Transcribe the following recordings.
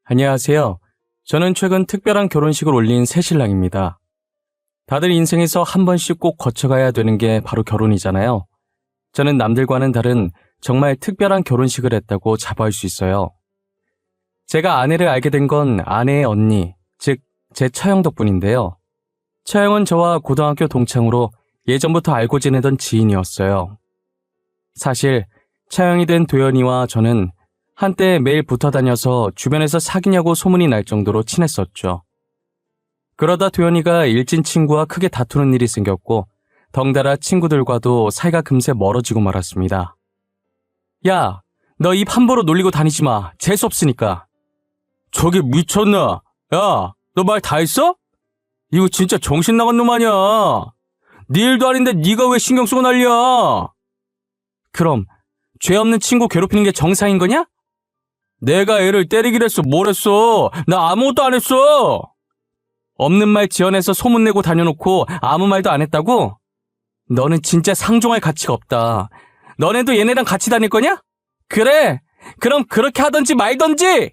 안녕하세요. 저는 최근 특별한 결혼식을 올린 새신랑입니다. 다들 인생에서 한 번씩 꼭 거쳐가야 되는 게 바로 결혼이잖아요. 저는 남들과는 다른 정말 특별한 결혼식을 했다고 자부할 수 있어요. 제가 아내를 알게 된 건 아내의 언니, 즉 제 처형 덕분인데요. 처형은 저와 고등학교 동창으로 예전부터 알고 지내던 지인이었어요. 사실 처형이 된 도연이와 저는 한때 매일 붙어 다녀서 주변에서 사귀냐고 소문이 날 정도로 친했었죠. 그러다 도연이가 일진 친구와 크게 다투는 일이 생겼고 덩달아 친구들과도 사이가 금세 멀어지고 말았습니다. 야, 너 입 함부로 놀리고 다니지 마. 재수없으니까. 저기 미쳤나? 야, 너 말 다 했어? 이거 진짜 정신 나간 놈 아니야. 네 일도 아닌데 네가 왜 신경 쓰고 난리야? 그럼 죄 없는 친구 괴롭히는 게 정상인 거냐? 내가 애를 때리기로 했어. 뭘 했어? 나 아무것도 안 했어. 없는 말 지어내서 소문내고 다녀놓고 아무 말도 안 했다고? 너는 진짜 상종할 가치가 없다. 너네도 얘네랑 같이 다닐 거냐? 그래. 그럼 그렇게 하던지 말던지.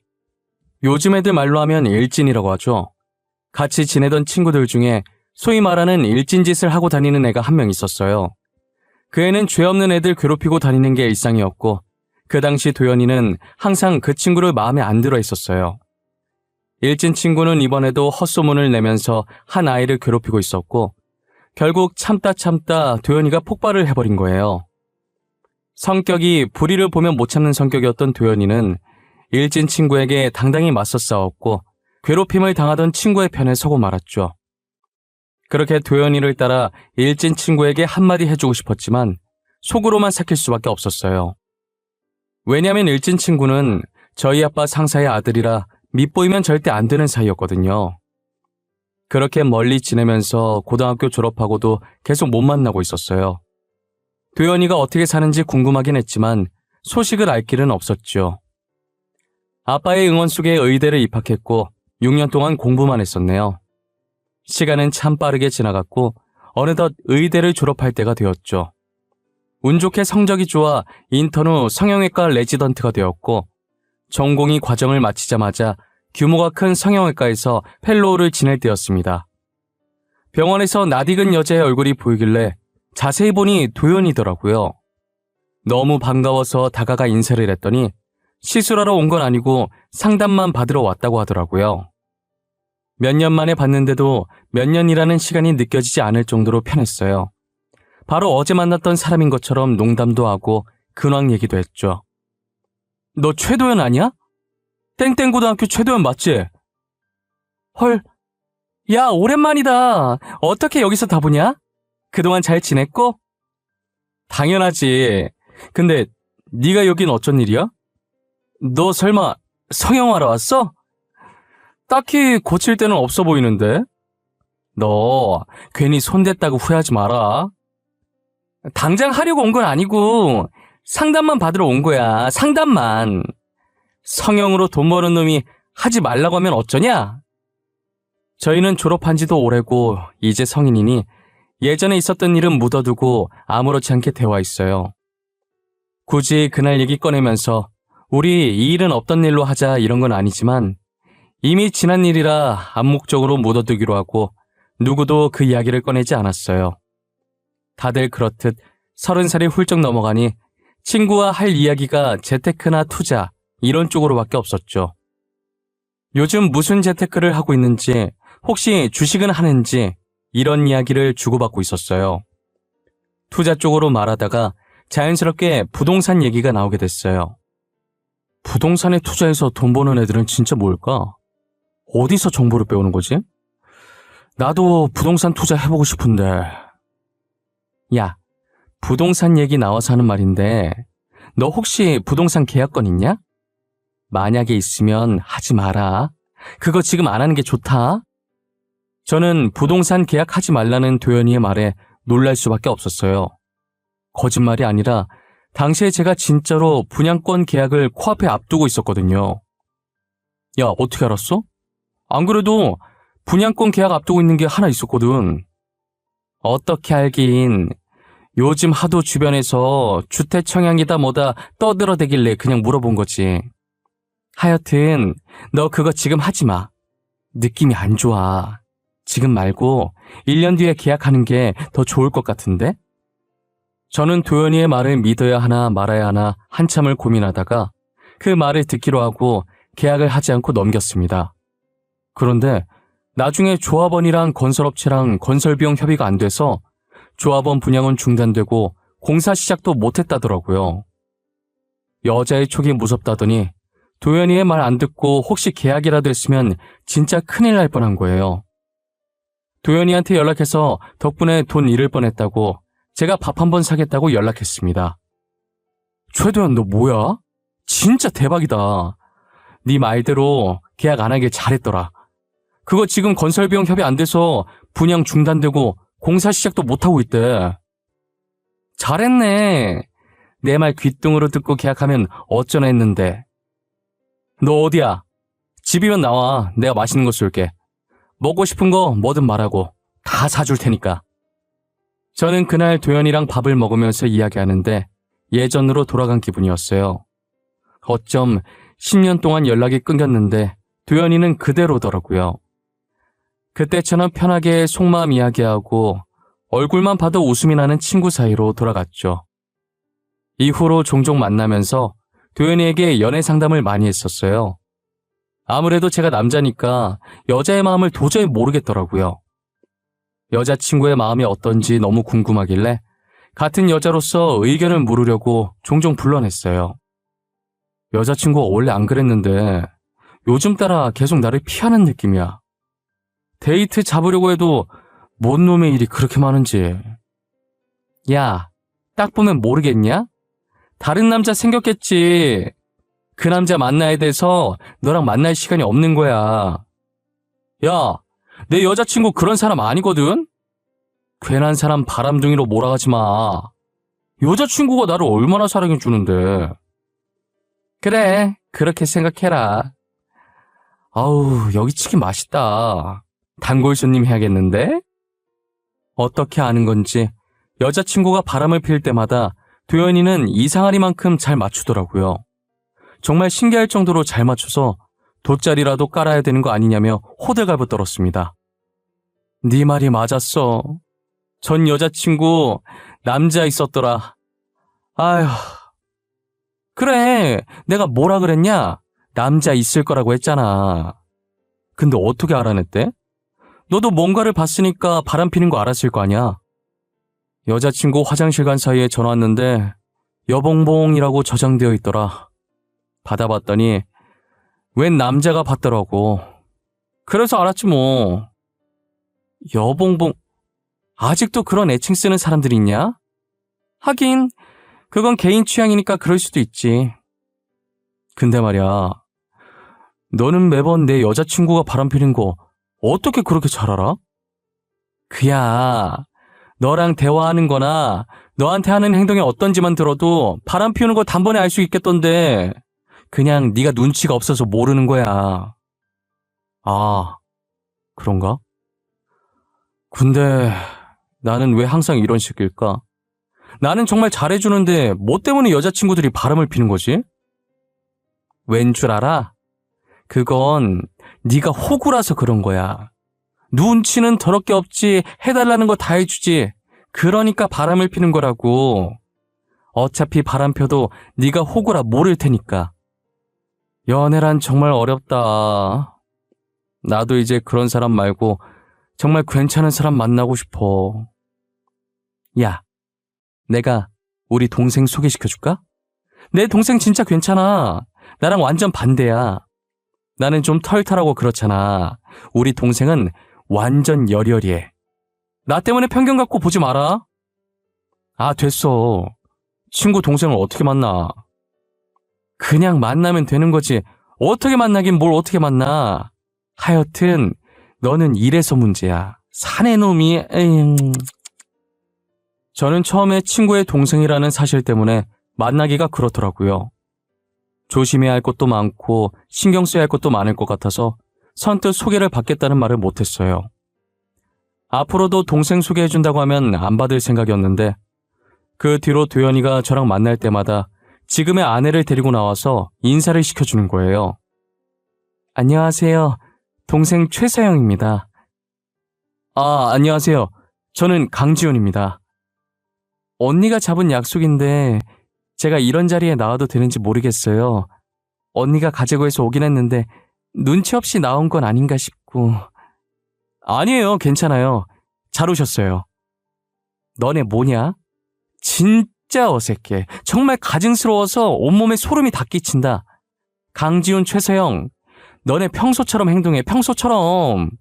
요즘 애들 말로 하면 일진이라고 하죠. 같이 지내던 친구들 중에 소위 말하는 일진 짓을 하고 다니는 애가 한 명 있었어요. 그 애는 죄 없는 애들 괴롭히고 다니는 게 일상이었고 그 당시 도연이는 항상 그 친구를 마음에 안 들어 했었어요. 일진 친구는 이번에도 헛소문을 내면서 한 아이를 괴롭히고 있었고 결국 참다 도연이가 폭발을 해버린 거예요. 성격이 불의를 보면 못 참는 성격이었던 도연이는 일진 친구에게 당당히 맞서 싸웠고 괴롭힘을 당하던 친구의 편에 서고 말았죠. 그렇게 도연이를 따라 일진 친구에게 한마디 해주고 싶었지만 속으로만 삭힐 수밖에 없었어요. 왜냐면 일진 친구는 저희 아빠 상사의 아들이라 밉보이면 절대 안 되는 사이였거든요. 그렇게 멀리 지내면서 고등학교 졸업하고도 계속 못 만나고 있었어요. 도연이가 어떻게 사는지 궁금하긴 했지만 소식을 알 길은 없었죠. 아빠의 응원 속에 의대를 입학했고 6년 동안 공부만 했었네요. 시간은 참 빠르게 지나갔고 어느덧 의대를 졸업할 때가 되었죠. 운 좋게 성적이 좋아 인턴 후 성형외과 레지던트가 되었고 전공의 과정을 마치자마자 규모가 큰 성형외과에서 펠로우를 지낼 때였습니다. 병원에서 낯익은 여자의 얼굴이 보이길래 자세히 보니 도연이더라고요. 너무 반가워서 다가가 인사를 했더니 시술하러 온 건 아니고 상담만 받으러 왔다고 하더라고요. 몇 년 만에 봤는데도 몇 년이라는 시간이 느껴지지 않을 정도로 편했어요. 바로 어제 만났던 사람인 것처럼 농담도 하고 근황 얘기도 했죠. 너 최도연 아니야? 땡땡고등학교 최도연 맞지? 헐, 야 오랜만이다. 어떻게 여기서 다 보냐? 그동안 잘 지냈고? 당연하지. 근데 네가 여긴 어쩐 일이야? 너 설마 성형하러 왔어? 딱히 고칠 데는 없어 보이는데? 너 괜히 손댔다고 후회하지 마라. 당장 하려고 온 건 아니고 상담만 받으러 온 거야. 상담만. 성형으로 돈 버는 놈이 하지 말라고 하면 어쩌냐? 저희는 졸업한 지도 오래고 이제 성인이니 예전에 있었던 일은 묻어두고 아무렇지 않게 대화했어요. 굳이 그날 얘기 꺼내면서 우리 이 일은 없던 일로 하자 이런 건 아니지만 이미 지난 일이라 암묵적으로 묻어두기로 하고 누구도 그 이야기를 꺼내지 않았어요. 다들 그렇듯 30살이 훌쩍 넘어가니 친구와 할 이야기가 재테크나 투자 이런 쪽으로밖에 없었죠. 요즘 무슨 재테크를 하고 있는지 혹시 주식은 하는지 이런 이야기를 주고받고 있었어요. 투자 쪽으로 말하다가 자연스럽게 부동산 얘기가 나오게 됐어요. 부동산에 투자해서 돈 버는 애들은 진짜 뭘까? 어디서 정보를 배우는 거지? 나도 부동산 투자 해보고 싶은데. 야, 부동산 얘기 나와서 하는 말인데 너 혹시 부동산 계약권 있냐? 만약에 있으면 하지 마라. 그거 지금 안 하는 게 좋다. 저는 부동산 계약하지 말라는 도연이의 말에 놀랄 수밖에 없었어요. 거짓말이 아니라 당시에 제가 진짜로 분양권 계약을 코앞에 앞두고 있었거든요. 야, 어떻게 알았어? 안 그래도 분양권 계약 앞두고 있는 게 하나 있었거든. 어떻게 알긴. 요즘 하도 주변에서 주택 청약이다 뭐다 떠들어대길래 그냥 물어본 거지. 하여튼 너 그거 지금 하지 마. 느낌이 안 좋아. 지금 말고 1년 뒤에 계약하는 게 더 좋을 것 같은데? 저는 도연이의 말을 믿어야 하나 말아야 하나 한참을 고민하다가 그 말을 듣기로 하고 계약을 하지 않고 넘겼습니다. 그런데 나중에 조합원이랑 건설업체랑 건설비용 협의가 안 돼서 조합원 분양은 중단되고 공사 시작도 못했다더라고요. 여자의 촉이 무섭다더니 도연이의 말 안 듣고 혹시 계약이라도 했으면 진짜 큰일 날 뻔한 거예요. 도연이한테 연락해서 덕분에 돈 잃을 뻔했다고 제가 밥 한 번 사겠다고 연락했습니다. 최도연 너 뭐야? 진짜 대박이다. 네 말대로 계약 안 하길 잘했더라. 그거 지금 건설비용 협의 안 돼서 분양 중단되고 공사 시작도 못하고 있대. 잘했네. 내 말 귓등으로 듣고 계약하면 어쩌나 했는데. 너 어디야? 집이면 나와. 내가 맛있는 거 쏠게. 먹고 싶은 거 뭐든 말하고 다 사줄 테니까. 저는 그날 도연이랑 밥을 먹으면서 이야기하는데 예전으로 돌아간 기분이었어요. 어쩜 10년 동안 연락이 끊겼는데 도연이는 그대로더라고요. 그때처럼 편하게 속마음 이야기하고 얼굴만 봐도 웃음이 나는 친구 사이로 돌아갔죠. 이후로 종종 만나면서 도연이에게 연애 상담을 많이 했었어요. 아무래도 제가 남자니까 여자의 마음을 도저히 모르겠더라고요. 여자친구의 마음이 어떤지 너무 궁금하길래 같은 여자로서 의견을 물으려고 종종 불러냈어요. 여자친구가 원래 안 그랬는데 요즘 따라 계속 나를 피하는 느낌이야. 데이트 잡으려고 해도 뭔 놈의 일이 그렇게 많은지. 야, 딱 보면 모르겠냐? 다른 남자 생겼겠지. 그 남자 만나야 돼서 너랑 만날 시간이 없는 거야. 야, 내 여자친구 그런 사람 아니거든? 괜한 사람 바람둥이로 몰아가지 마. 여자친구가 나를 얼마나 사랑해주는데. 그래, 그렇게 생각해라. 아우, 여기 치킨 맛있다. 단골 손님 해야겠는데? 어떻게 아는 건지 여자친구가 바람을 필 때마다 도연이는 이상하리만큼 잘 맞추더라고요. 정말 신기할 정도로 잘 맞춰서 돗자리라도 깔아야 되는 거 아니냐며 호들갑을 떨었습니다. 네 말이 맞았어. 전 여자친구 남자 있었더라. 아휴. 그래, 내가 뭐라 그랬냐? 남자 있을 거라고 했잖아. 근데 어떻게 알아냈대? 너도 뭔가를 봤으니까 바람 피는 거 알았을 거 아니야. 여자친구 화장실 간 사이에 전화 왔는데 여봉봉이라고 저장되어 있더라. 받아봤더니 웬 남자가 받더라고. 그래서 알았지 뭐. 여봉봉, 아직도 그런 애칭 쓰는 사람들이 있냐? 하긴 그건 개인 취향이니까 그럴 수도 있지. 근데 말이야, 너는 매번 내 여자친구가 바람피는 거 어떻게 그렇게 잘 알아? 그야, 너랑 대화하는 거나 너한테 하는 행동이 어떤지만 들어도 바람 피우는 거 단번에 알 수 있겠던데 그냥 네가 눈치가 없어서 모르는 거야. 아, 그런가? 근데 나는 왜 항상 이런 식일까? 나는 정말 잘해주는데 뭐 때문에 여자친구들이 바람을 피는 거지? 왠 줄 알아? 그건 네가 호구라서 그런 거야. 눈치는 더럽게 없지. 해달라는 거 다 해주지. 그러니까 바람을 피는 거라고. 어차피 바람 펴도 네가 호구라 모를 테니까. 연애란 정말 어렵다. 나도 이제 그런 사람 말고 정말 괜찮은 사람 만나고 싶어. 야, 내가 우리 동생 소개시켜줄까? 내 동생 진짜 괜찮아. 나랑 완전 반대야. 나는 좀 털털하고 그렇잖아. 우리 동생은 완전 여리여리해. 나 때문에 편견 갖고 보지 마라. 아, 됐어. 친구 동생을 어떻게 만나? 그냥 만나면 되는 거지. 어떻게 만나긴 뭘 어떻게 만나. 하여튼 너는 이래서 문제야. 사내 놈이. 저는 처음에 친구의 동생이라는 사실 때문에 만나기가 그렇더라고요. 조심해야 할 것도 많고 신경 써야 할 것도 많을 것 같아서 선뜻 소개를 받겠다는 말을 못했어요. 앞으로도 동생 소개해준다고 하면 안 받을 생각이었는데 그 뒤로 도연이가 저랑 만날 때마다 지금의 아내를 데리고 나와서 인사를 시켜주는 거예요. 안녕하세요. 동생 최서영입니다. 안녕하세요. 저는 강지훈입니다. 언니가 잡은 약속인데 제가 이런 자리에 나와도 되는지 모르겠어요. 언니가 가자고 해서 오긴 했는데 눈치 없이 나온 건 아닌가 싶고. 아니에요. 괜찮아요. 잘 오셨어요. 너네 뭐냐? 진짜 어색해. 정말 가증스러워서 온몸에 소름이 다 끼친다. 강지훈, 최서영, 너네 평소처럼 행동해. 평소처럼.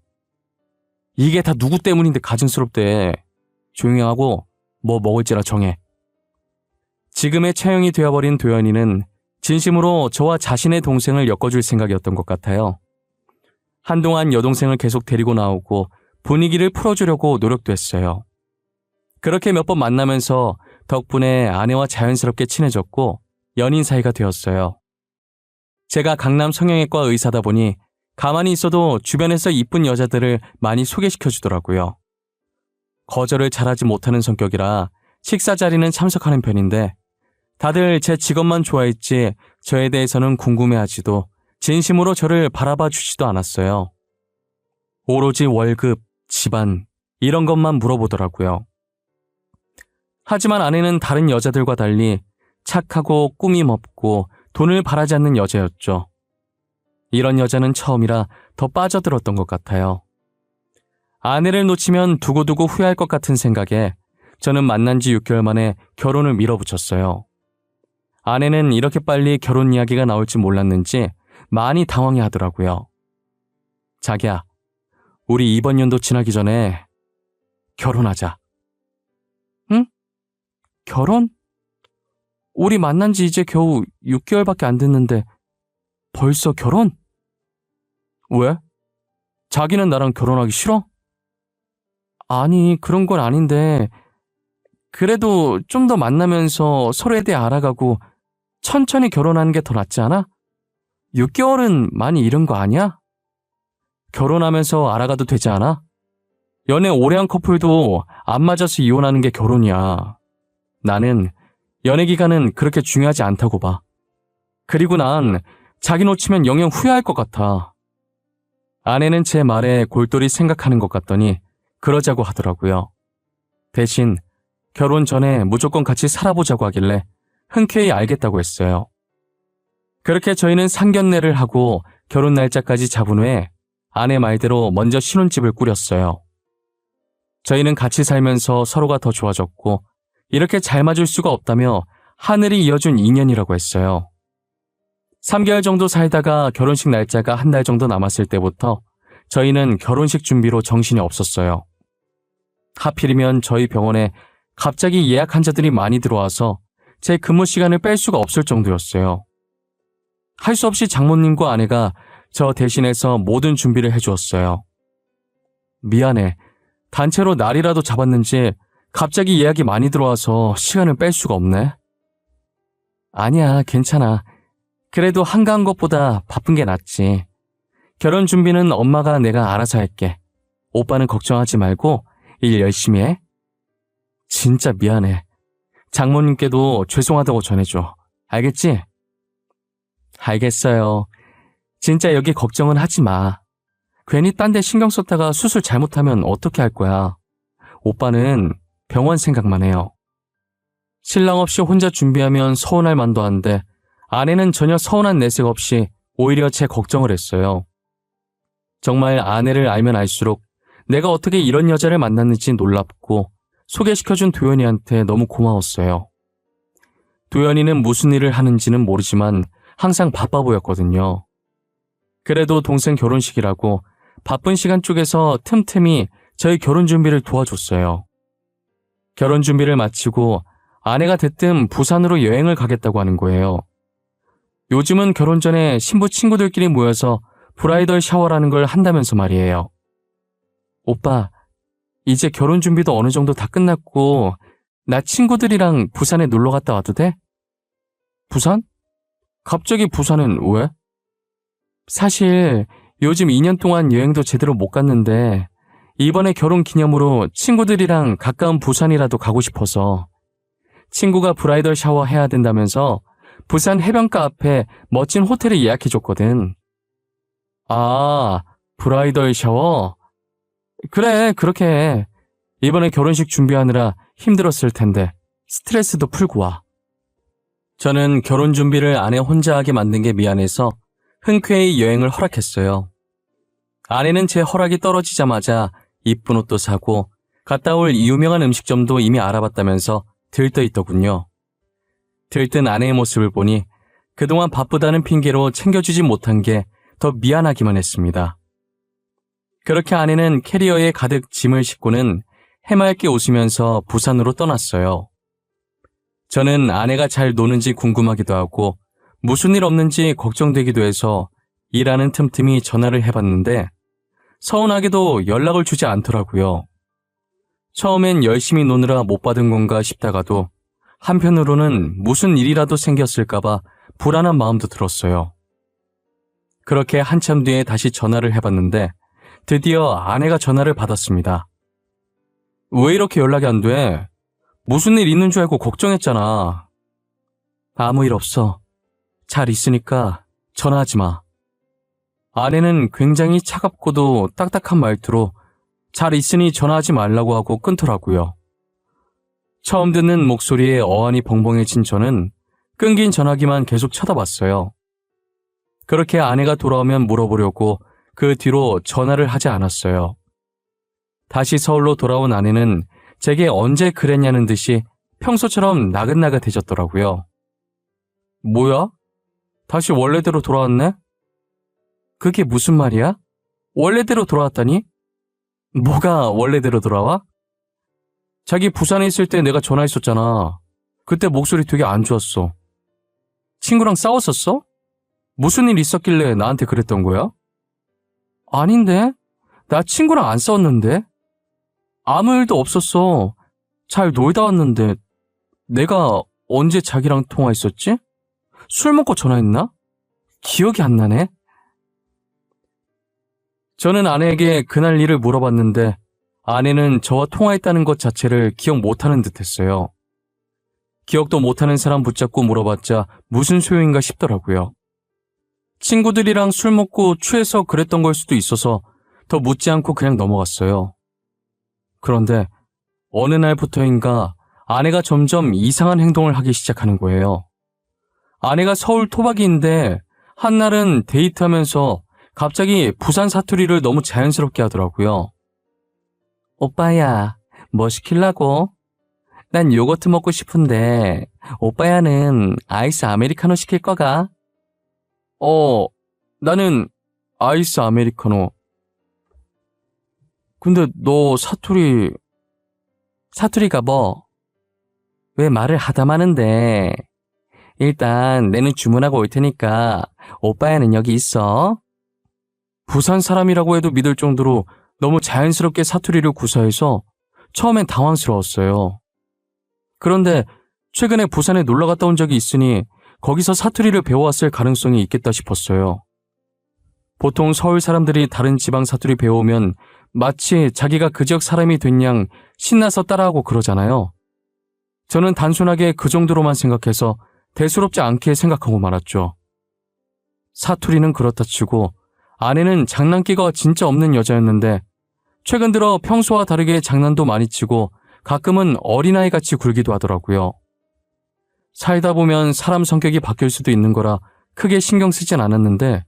이게 다 누구 때문인데 가증스럽대. 조용히 하고 뭐 먹을지나 정해. 지금의 체형이 되어버린 도연이는 진심으로 저와 자신의 동생을 엮어줄 생각이었던 것 같아요. 한동안 여동생을 계속 데리고 나오고 분위기를 풀어주려고 노력도 했어요. 그렇게 몇 번 만나면서 덕분에 아내와 자연스럽게 친해졌고 연인 사이가 되었어요. 제가 강남 성형외과 의사다 보니 가만히 있어도 주변에서 이쁜 여자들을 많이 소개시켜주더라고요. 거절을 잘하지 못하는 성격이라 식사 자리는 참석하는 편인데 다들 제 직업만 좋아했지 저에 대해서는 궁금해하지도 진심으로 저를 바라봐 주지도 않았어요. 오로지 월급, 집안 이런 것만 물어보더라고요. 하지만 아내는 다른 여자들과 달리 착하고 꾸밈 없고 돈을 바라지 않는 여자였죠. 이런 여자는 처음이라 더 빠져들었던 것 같아요. 아내를 놓치면 두고두고 후회할 것 같은 생각에 저는 만난 지 6개월 만에 결혼을 밀어붙였어요. 아내는 이렇게 빨리 결혼 이야기가 나올지 몰랐는지 많이 당황해 하더라고요. 자기야, 우리 이번 연도 지나기 전에 결혼하자. 응? 결혼? 우리 만난 지 이제 겨우 6개월밖에 안 됐는데 벌써 결혼? 왜? 자기는 나랑 결혼하기 싫어? 아니, 그런 건 아닌데 그래도 좀 더 만나면서 서로에 대해 알아가고 천천히 결혼하는 게 더 낫지 않아? 6개월은 많이 이른 거 아니야? 결혼하면서 알아가도 되지 않아? 연애 오래 한 커플도 안 맞아서 이혼하는 게 결혼이야. 나는 연애 기간은 그렇게 중요하지 않다고 봐. 그리고 난 자기 놓치면 영영 후회할 것 같아. 아내는 제 말에 골똘히 생각하는 것 같더니 그러자고 하더라고요. 대신 결혼 전에 무조건 같이 살아보자고 하길래 흔쾌히 알겠다고 했어요. 그렇게 저희는 상견례를 하고 결혼 날짜까지 잡은 후에 아내 말대로 먼저 신혼집을 꾸렸어요. 저희는 같이 살면서 서로가 더 좋아졌고 이렇게 잘 맞을 수가 없다며 하늘이 이어준 인연이라고 했어요. 3개월 정도 살다가 결혼식 날짜가 한 달 정도 남았을 때부터 저희는 결혼식 준비로 정신이 없었어요. 하필이면 저희 병원에 갑자기 예약 환자들이 많이 들어와서 제 근무 시간을 뺄 수가 없을 정도였어요. 할 수 없이 장모님과 아내가 저 대신해서 모든 준비를 해주었어요. 미안해. 단체로 날이라도 잡았는지 갑자기 예약이 많이 들어와서 시간을 뺄 수가 없네. 아니야, 괜찮아. 그래도 한가한 것보다 바쁜 게 낫지. 결혼 준비는 엄마가 내가 알아서 할게. 오빠는 걱정하지 말고 일 열심히 해. 진짜 미안해. 장모님께도 죄송하다고 전해줘. 알겠지? 알겠어요. 진짜 여기 걱정은 하지 마. 괜히 딴 데 신경 썼다가 수술 잘못하면 어떻게 할 거야. 오빠는 병원 생각만 해요. 신랑 없이 혼자 준비하면 서운할 만도 한데 아내는 전혀 서운한 내색 없이 오히려 제 걱정을 했어요. 정말 아내를 알면 알수록 내가 어떻게 이런 여자를 만났는지 놀랍고 소개시켜준 도연이한테 너무 고마웠어요. 도연이는 무슨 일을 하는지는 모르지만 항상 바빠 보였거든요. 그래도 동생 결혼식이라고 바쁜 시간 쪽에서 틈틈이 저희 결혼 준비를 도와줬어요. 결혼 준비를 마치고 아내가 대뜸 부산으로 여행을 가겠다고 하는 거예요. 요즘은 결혼 전에 신부 친구들끼리 모여서 브라이덜 샤워라는 걸 한다면서 말이에요. 오빠, 이제 결혼 준비도 어느 정도 다 끝났고 나 친구들이랑 부산에 놀러 갔다 와도 돼? 부산? 갑자기 부산은 왜? 사실 요즘 2년 동안 여행도 제대로 못 갔는데 이번에 결혼 기념으로 친구들이랑 가까운 부산이라도 가고 싶어서. 친구가 브라이덜 샤워 해야 된다면서 부산 해변가 앞에 멋진 호텔을 예약해줬거든. 아, 브라이덜 샤워? 그래, 그렇게 해. 이번에 결혼식 준비하느라 힘들었을 텐데 스트레스도 풀고 와. 저는 결혼 준비를 아내 혼자 하게 만든 게 미안해서 흔쾌히 여행을 허락했어요. 아내는 제 허락이 떨어지자마자 이쁜 옷도 사고 갔다 올 유명한 음식점도 이미 알아봤다면서 들떠있더군요. 들뜬 아내의 모습을 보니 그동안 바쁘다는 핑계로 챙겨주지 못한 게 더 미안하기만 했습니다. 그렇게 아내는 캐리어에 가득 짐을 싣고는 해맑게 웃으면서 부산으로 떠났어요. 저는 아내가 잘 노는지 궁금하기도 하고 무슨 일 없는지 걱정되기도 해서 일하는 틈틈이 전화를 해봤는데 서운하게도 연락을 주지 않더라고요. 처음엔 열심히 노느라 못 받은 건가 싶다가도 한편으로는 무슨 일이라도 생겼을까봐 불안한 마음도 들었어요. 그렇게 한참 뒤에 다시 전화를 해봤는데 드디어 아내가 전화를 받았습니다. 왜 이렇게 연락이 안 돼? 무슨 일 있는 줄 알고 걱정했잖아. 아무 일 없어. 잘 있으니까 전화하지 마. 아내는 굉장히 차갑고도 딱딱한 말투로 잘 있으니 전화하지 말라고 하고 끊더라고요. 처음 듣는 목소리에 어안이 벙벙해진 저는 끊긴 전화기만 계속 쳐다봤어요. 그렇게 아내가 돌아오면 물어보려고 그 뒤로 전화를 하지 않았어요. 다시 서울로 돌아온 아내는 제게 언제 그랬냐는 듯이 평소처럼 나긋나긋해졌더라고요. 뭐야? 다시 원래대로 돌아왔네? 그게 무슨 말이야? 원래대로 돌아왔다니? 뭐가 원래대로 돌아와? 자기 부산에 있을 때 내가 전화했었잖아. 그때 목소리 되게 안 좋았어. 친구랑 싸웠었어? 무슨 일 있었길래 나한테 그랬던 거야? 아닌데? 나 친구랑 안 싸웠는데? 아무 일도 없었어. 잘 놀다 왔는데 내가 언제 자기랑 통화했었지? 술 먹고 전화했나? 기억이 안 나네. 저는 아내에게 그날 일을 물어봤는데 아내는 저와 통화했다는 것 자체를 기억 못하는 듯했어요. 기억도 못하는 사람 붙잡고 물어봤자 무슨 소용인가 싶더라고요. 친구들이랑 술 먹고 취해서 그랬던 걸 수도 있어서 더 묻지 않고 그냥 넘어갔어요. 그런데 어느 날부터인가 아내가 점점 이상한 행동을 하기 시작하는 거예요. 아내가 서울 토박이인데 한날은 데이트하면서 갑자기 부산 사투리를 너무 자연스럽게 하더라고요. 오빠야, 뭐 시킬라고? 난 요거트 먹고 싶은데 오빠야는 아이스 아메리카노 시킬 거가? 나는 아이스 아메리카노. 근데 너 사투리가 뭐? 왜 말을 하다 마는데? 일단 내는 주문하고 올 테니까 오빠야는 여기 있어. 부산 사람이라고 해도 믿을 정도로 너무 자연스럽게 사투리를 구사해서 처음엔 당황스러웠어요. 그런데 최근에 부산에 놀러 갔다 온 적이 있으니 거기서 사투리를 배워왔을 가능성이 있겠다 싶었어요. 보통 서울 사람들이 다른 지방 사투리 배워오면 마치 자기가 그 지역 사람이 된 양 신나서 따라하고 그러잖아요. 저는 단순하게 그 정도로만 생각해서 대수롭지 않게 생각하고 말았죠. 사투리는 그렇다 치고 아내는 장난기가 진짜 없는 여자였는데 최근 들어 평소와 다르게 장난도 많이 치고 가끔은 어린아이같이 굴기도 하더라고요. 살다 보면 사람 성격이 바뀔 수도 있는 거라 크게 신경 쓰진 않았는데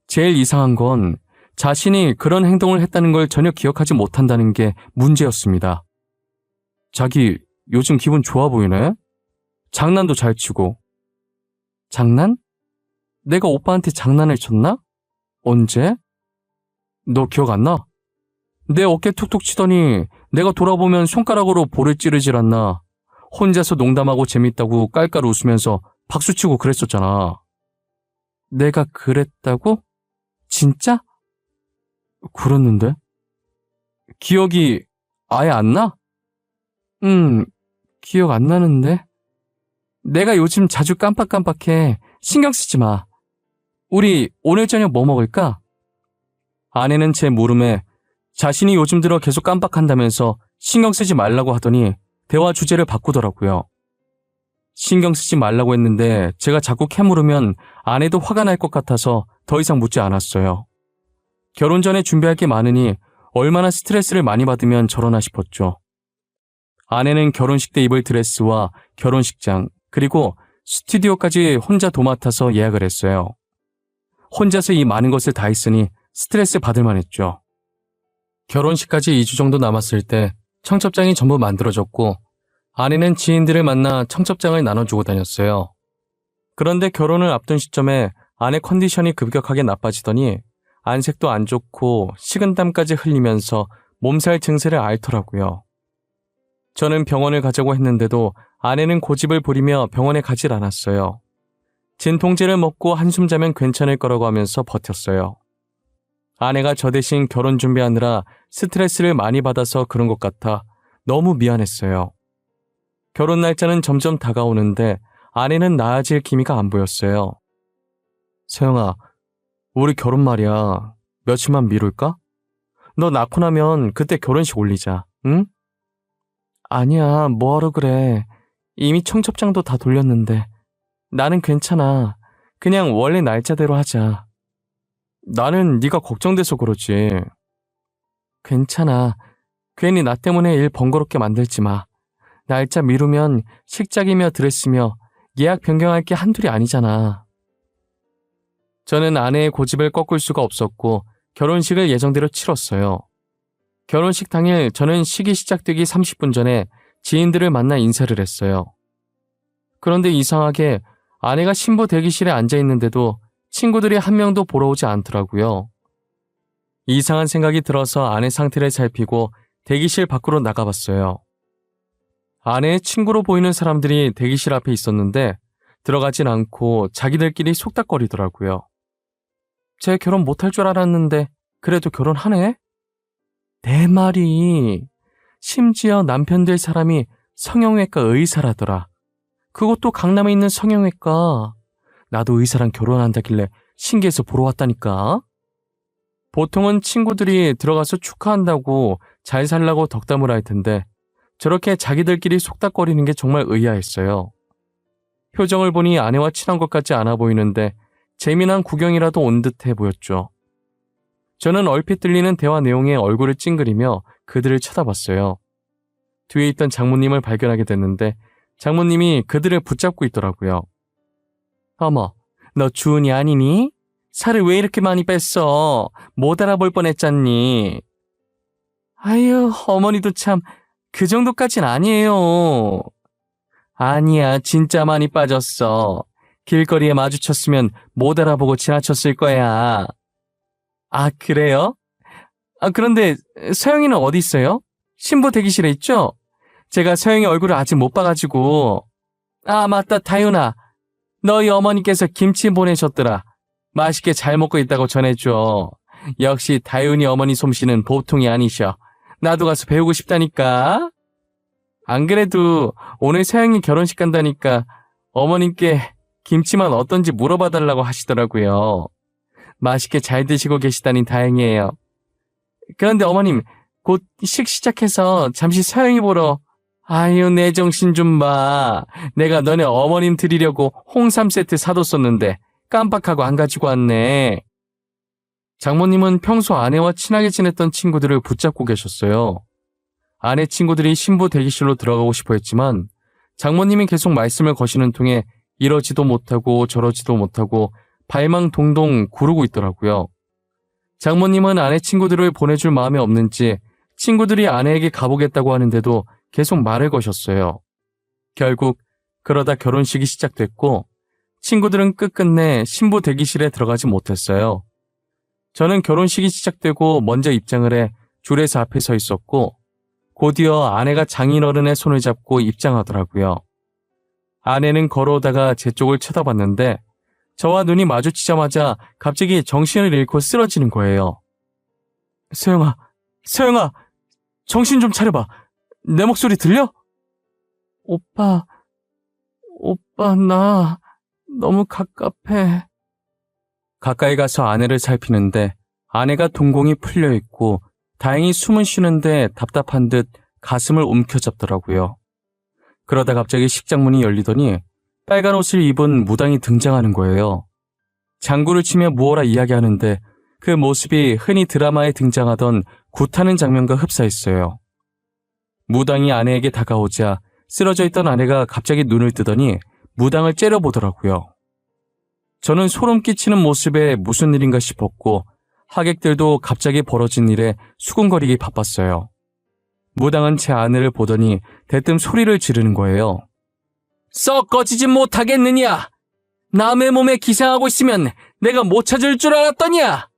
제일 이상한 건 자신이 그런 행동을 했다는 걸 전혀 기억하지 못한다는 게 문제였습니다. 자기 요즘 기분 좋아 보이네? 장난도 잘 치고. 장난? 내가 오빠한테 장난을 쳤나? 언제? 너 기억 안 나? 내 어깨 툭툭 치더니 내가 돌아보면 손가락으로 볼을 찌르질 않나. 혼자서 농담하고 재밌다고 깔깔 웃으면서 박수치고 그랬었잖아. 내가 그랬다고? 진짜? 그랬는데? 기억이 아예 안 나? 기억 안 나는데? 내가 요즘 자주 깜빡깜빡해. 신경 쓰지 마. 우리 오늘 저녁 뭐 먹을까? 아내는 제 물음에 자신이 요즘 들어 계속 깜빡한다면서 신경 쓰지 말라고 하더니 대화 주제를 바꾸더라고요. 신경 쓰지 말라고 했는데 제가 자꾸 캐물으면 아내도 화가 날 것 같아서 더 이상 묻지 않았어요. 결혼 전에 준비할 게 많으니 얼마나 스트레스를 많이 받으면 저러나 싶었죠. 아내는 결혼식 때 입을 드레스와 결혼식장, 그리고 스튜디오까지 혼자 도맡아서 예약을 했어요. 혼자서 이 많은 것을 다 했으니 스트레스 받을 만했죠. 결혼식까지 2주 정도 남았을 때 청첩장이 전부 만들어졌고 아내는 지인들을 만나 청첩장을 나눠주고 다녔어요. 그런데 결혼을 앞둔 시점에 아내 컨디션이 급격하게 나빠지더니 안색도 안 좋고 식은땀까지 흘리면서 몸살 증세를 앓더라고요. 저는 병원을 가자고 했는데도 아내는 고집을 부리며 병원에 가질 않았어요. 진통제를 먹고 한숨 자면 괜찮을 거라고 하면서 버텼어요. 아내가 저 대신 결혼 준비하느라 스트레스를 많이 받아서 그런 것 같아 너무 미안했어요. 결혼 날짜는 점점 다가오는데 아내는 나아질 기미가 안 보였어요. 세영아, 우리 결혼 말이야. 며칠만 미룰까? 너 낳고 나면 그때 결혼식 올리자, 응? 아니야, 뭐하러 그래. 이미 청첩장도 다 돌렸는데. 나는 괜찮아. 그냥 원래 날짜대로 하자. 나는 네가 걱정돼서 그러지. 괜찮아. 괜히 나 때문에 일 번거롭게 만들지 마. 날짜 미루면 식장이며 드레스며 예약 변경할 게 한둘이 아니잖아. 저는 아내의 고집을 꺾을 수가 없었고 결혼식을 예정대로 치렀어요. 결혼식 당일 저는 식이 시작되기 30분 전에 지인들을 만나 인사를 했어요. 그런데 이상하게 아내가 신부 대기실에 앉아있는데도 친구들이 한 명도 보러 오지 않더라고요. 이상한 생각이 들어서 아내 상태를 살피고 대기실 밖으로 나가봤어요. 아내의 친구로 보이는 사람들이 대기실 앞에 있었는데 들어가진 않고 자기들끼리 속닥거리더라고요. 쟤 결혼 못할 줄 알았는데 그래도 결혼하네? 내 말이 심지어 남편 될 사람이 성형외과 의사라더라. 그것도 강남에 있는 성형외과. 나도 의사랑 결혼한다길래 신기해서 보러 왔다니까. 보통은 친구들이 들어가서 축하한다고 잘 살라고 덕담을 할 텐데 저렇게 자기들끼리 속닥거리는 게 정말 의아했어요. 표정을 보니 아내와 친한 것 같지 않아 보이는데 재미난 구경이라도 온 듯해 보였죠. 저는 얼핏 들리는 대화 내용에 얼굴을 찡그리며 그들을 쳐다봤어요. 뒤에 있던 장모님을 발견하게 됐는데 장모님이 그들을 붙잡고 있더라고요. 어머, 너 주은이 아니니? 살을 왜 이렇게 많이 뺐어? 못 알아볼 뻔했잖니. 아유, 어머니도 참 그 정도까진 아니에요. 아니야, 진짜 많이 빠졌어. 길거리에 마주쳤으면 못 알아보고 지나쳤을 거야. 아, 그래요? 아, 그런데 서영이는 어디 있어요? 신부 대기실에 있죠? 제가 서영이 얼굴을 아직 못 봐가지고. 아, 맞다, 다윤아. 너희 어머니께서 김치 보내셨더라. 맛있게 잘 먹고 있다고 전해줘. 역시 다윤이 어머니 솜씨는 보통이 아니셔. 나도 가서 배우고 싶다니까. 안 그래도 오늘 서영이 결혼식 간다니까 어머님께 김치만 어떤지 물어봐달라고 하시더라고요. 맛있게 잘 드시고 계시다니 다행이에요. 그런데 어머님, 곧 식 시작해서 잠시 서영이 보러. 아유, 내 정신 좀 봐. 내가 너네 어머님 드리려고 홍삼 세트 사뒀었는데 깜빡하고 안 가지고 왔네. 장모님은 평소 아내와 친하게 지냈던 친구들을 붙잡고 계셨어요. 아내 친구들이 신부 대기실로 들어가고 싶어 했지만 장모님이 계속 말씀을 거시는 통에 이러지도 못하고 저러지도 못하고 발망 동동 구르고 있더라고요. 장모님은 아내 친구들을 보내줄 마음이 없는지 친구들이 아내에게 가보겠다고 하는데도 계속 말을 거셨어요. 결국 그러다 결혼식이 시작됐고 친구들은 끝끝내 신부 대기실에 들어가지 못했어요. 저는 결혼식이 시작되고 먼저 입장을 해 줄에서 앞에 서 있었고 곧이어 아내가 장인어른의 손을 잡고 입장하더라고요. 아내는 걸어오다가 제 쪽을 쳐다봤는데 저와 눈이 마주치자마자 갑자기 정신을 잃고 쓰러지는 거예요. 서영아, 서영아, 정신 좀 차려봐. 내 목소리 들려? 오빠, 나 너무 갑갑해. 가까이 가서 아내를 살피는데 아내가 동공이 풀려있고 다행히 숨은 쉬는데 답답한 듯 가슴을 움켜잡더라고요. 그러다 갑자기 식장문이 열리더니 빨간 옷을 입은 무당이 등장하는 거예요. 장구를 치며 무어라 이야기하는데 그 모습이 흔히 드라마에 등장하던 굿하는 장면과 흡사했어요. 무당이 아내에게 다가오자 쓰러져 있던 아내가 갑자기 눈을 뜨더니 무당을 째려보더라고요. 저는 소름 끼치는 모습에 무슨 일인가 싶었고 하객들도 갑자기 벌어진 일에 수군거리기 바빴어요. 무당은 제 아내를 보더니 대뜸 소리를 지르는 거예요. 썩 꺼지지 못하겠느냐? 남의 몸에 기생하고 있으면 내가 못 찾을 줄 알았더냐?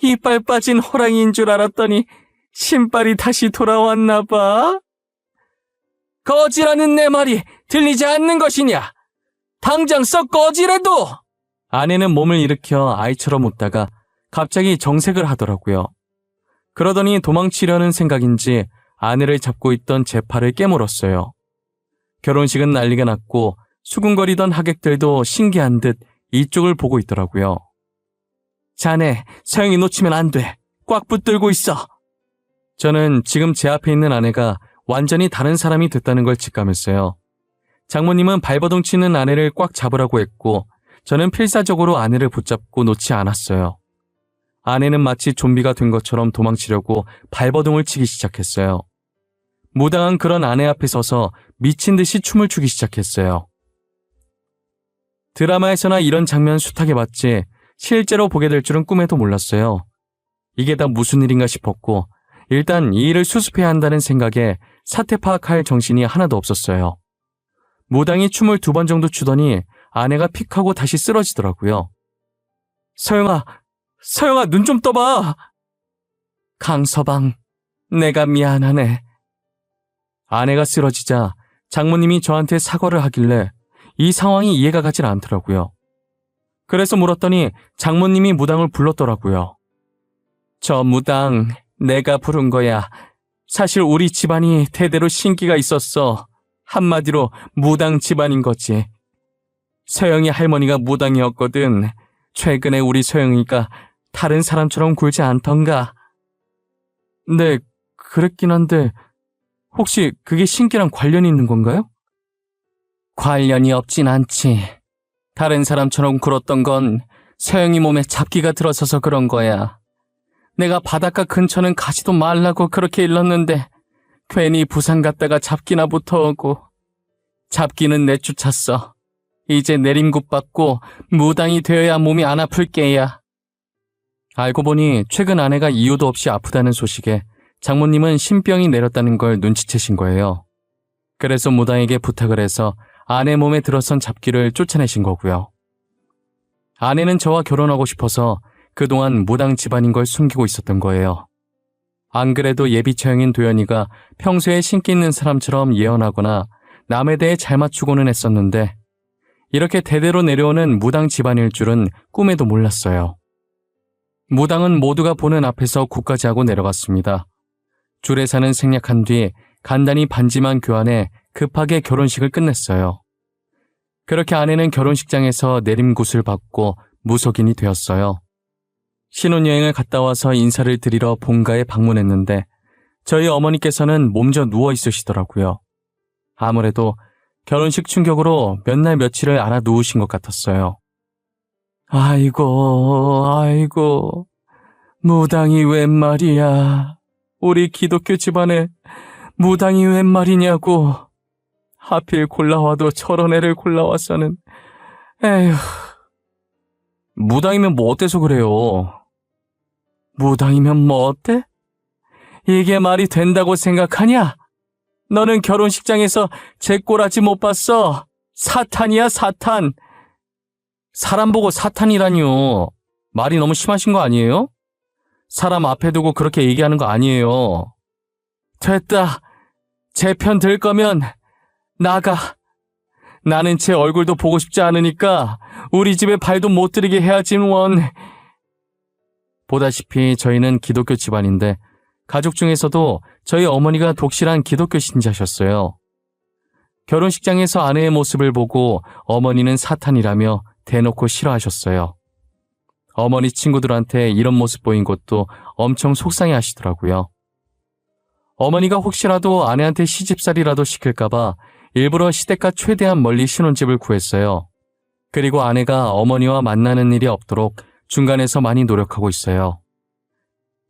이빨 빠진 호랑이인 줄 알았더니 신발이 다시 돌아왔나 봐. 꺼지라는 내 말이 들리지 않는 것이냐? 당장 썩 꺼지래도! 아내는 몸을 일으켜 아이처럼 웃다가 갑자기 정색을 하더라고요. 그러더니 도망치려는 생각인지 아내를 잡고 있던 제 팔을 깨물었어요. 결혼식은 난리가 났고 수군거리던 하객들도 신기한 듯 이쪽을 보고 있더라고요. 자네, 서영이 놓치면 안 돼. 꽉 붙들고 있어. 저는 지금 제 앞에 있는 아내가 완전히 다른 사람이 됐다는 걸 직감했어요. 장모님은 발버둥 치는 아내를 꽉 잡으라고 했고 저는 필사적으로 아내를 붙잡고 놓지 않았어요. 아내는 마치 좀비가 된 것처럼 도망치려고 발버둥을 치기 시작했어요. 무당은 그런 아내 앞에 서서 미친 듯이 춤을 추기 시작했어요. 드라마에서나 이런 장면 숱하게 봤지 실제로 보게 될 줄은 꿈에도 몰랐어요. 이게 다 무슨 일인가 싶었고 일단 이 일을 수습해야 한다는 생각에 사태 파악할 정신이 하나도 없었어요. 무당이 춤을 2번 정도 추더니 아내가 픽 하고 다시 쓰러지더라고요. 서영아, 눈 좀 떠봐. 강서방, 내가 미안하네. 아내가 쓰러지자 장모님이 저한테 사과를 하길래 이 상황이 이해가 가질 않더라고요. 그래서 물었더니 장모님이 무당을 불렀더라고요. 저 무당, 내가 부른 거야. 사실 우리 집안이 대대로 신기가 있었어. 한마디로 무당 집안인 거지. 서영이 할머니가 무당이었거든. 최근에 우리 서영이가 다른 사람처럼 굴지 않던가. 네, 그랬긴 한데 혹시 그게 신기랑 관련이 있는 건가요? 관련이 없진 않지. 다른 사람처럼 굴었던 건 서영이 몸에 잡기가 들어서서 그런 거야. 내가 바닷가 근처는 가지도 말라고 그렇게 일렀는데 괜히 부산 갔다가 잡기나 붙어오고. 잡기는 내쫓았어. 이제 내림굿 받고 무당이 되어야 몸이 안 아플 게야. 알고 보니 최근 아내가 이유도 없이 아프다는 소식에 장모님은 신병이 내렸다는 걸 눈치채신 거예요. 그래서 무당에게 부탁을 해서 아내 몸에 들어선 잡기를 쫓아내신 거고요. 아내는 저와 결혼하고 싶어서 그동안 무당 집안인 걸 숨기고 있었던 거예요. 안 그래도 예비 처형인 도연이가 평소에 신기 있는 사람처럼 예언하거나 남에 대해 잘 맞추고는 했었는데 이렇게 대대로 내려오는 무당 집안일 줄은 꿈에도 몰랐어요. 무당은 모두가 보는 앞에서 굿까지 하고 내려갔습니다. 주례사는 생략한 뒤 간단히 반지만 교환해 급하게 결혼식을 끝냈어요. 그렇게 아내는 결혼식장에서 내림굿을 받고 무속인이 되었어요. 신혼여행을 갔다 와서 인사를 드리러 본가에 방문했는데 저희 어머니께서는 몸져 누워 있으시더라고요. 아무래도 결혼식 충격으로 몇 날 며칠을 알아 누우신 것 같았어요. 아이고, 무당이 웬 말이야. 우리 기독교 집안에 무당이 웬 말이냐고. 하필 골라와도 저런 애를 골라와서는. 에휴. 무당이면 뭐 어때서 그래요? 무당이면 뭐 어때? 이게 말이 된다고 생각하냐? 너는 결혼식장에서 제 꼬라지 못 봤어. 사탄이야, 사탄. 사람 보고 사탄이라니요. 말이 너무 심하신 거 아니에요? 사람 앞에 두고 그렇게 얘기하는 거 아니에요. 됐다. 제 편 들 거면 나가. 나는 제 얼굴도 보고 싶지 않으니까 우리 집에 발도 못 들이게 해야지 원. 보다시피 저희는 기독교 집안인데 가족 중에서도 저희 어머니가 독실한 기독교 신자셨어요. 결혼식장에서 아내의 모습을 보고 어머니는 사탄이라며 대놓고 싫어하셨어요. 어머니 친구들한테 이런 모습 보인 것도 엄청 속상해 하시더라고요. 어머니가 혹시라도 아내한테 시집살이라도 시킬까봐 일부러 시댁과 최대한 멀리 신혼집을 구했어요. 그리고 아내가 어머니와 만나는 일이 없도록 중간에서 많이 노력하고 있어요.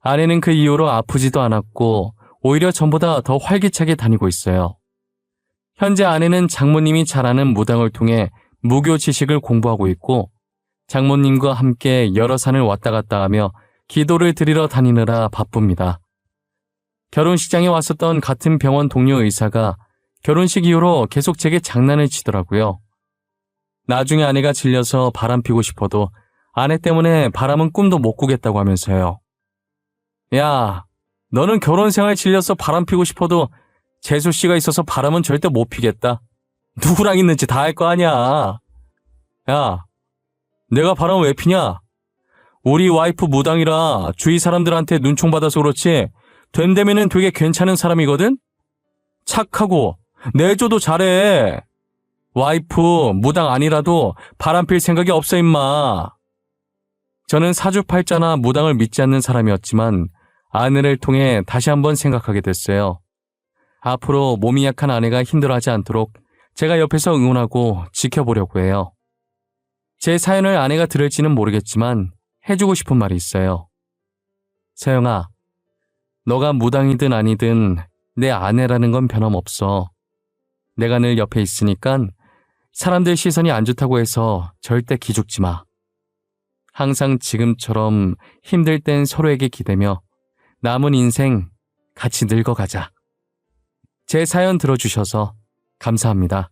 아내는 그 이후로 아프지도 않았고 오히려 전보다 더 활기차게 다니고 있어요. 현재 아내는 장모님이 잘 아는 무당을 통해 무교 지식을 공부하고 있고 장모님과 함께 여러 산을 왔다 갔다 하며 기도를 드리러 다니느라 바쁩니다. 결혼식장에 왔었던 같은 병원 동료 의사가 결혼식 이후로 계속 제게 장난을 치더라고요. 나중에 아내가 질려서 바람 피고 싶어도 아내 때문에 바람은 꿈도 못 꾸겠다고 하면서요. 야, 너는 결혼 생활 질려서 바람 피고 싶어도 재수 씨가 있어서 바람은 절대 못 피겠다. 누구랑 있는지 다 알 거 아니야. 야, 내가 바람 왜 피냐? 우리 와이프 무당이라 주위 사람들한테 눈총 받아서 그렇지 됨되면은 되게 괜찮은 사람이거든? 착하고 내조도 잘해. 와이프 무당 아니라도 바람 필 생각이 없어 임마. 저는 사주팔자나 무당을 믿지 않는 사람이었지만 아내를 통해 다시 한번 생각하게 됐어요. 앞으로 몸이 약한 아내가 힘들어하지 않도록 제가 옆에서 응원하고 지켜보려고 해요. 제 사연을 아내가 들을지는 모르겠지만 해주고 싶은 말이 있어요. 서영아, 너가 무당이든 아니든 내 아내라는 건 변함없어. 내가 늘 옆에 있으니까 사람들 시선이 안 좋다고 해서 절대 기죽지 마. 항상 지금처럼 힘들 땐 서로에게 기대며 남은 인생 같이 늙어가자. 제 사연 들어주셔서 감사합니다.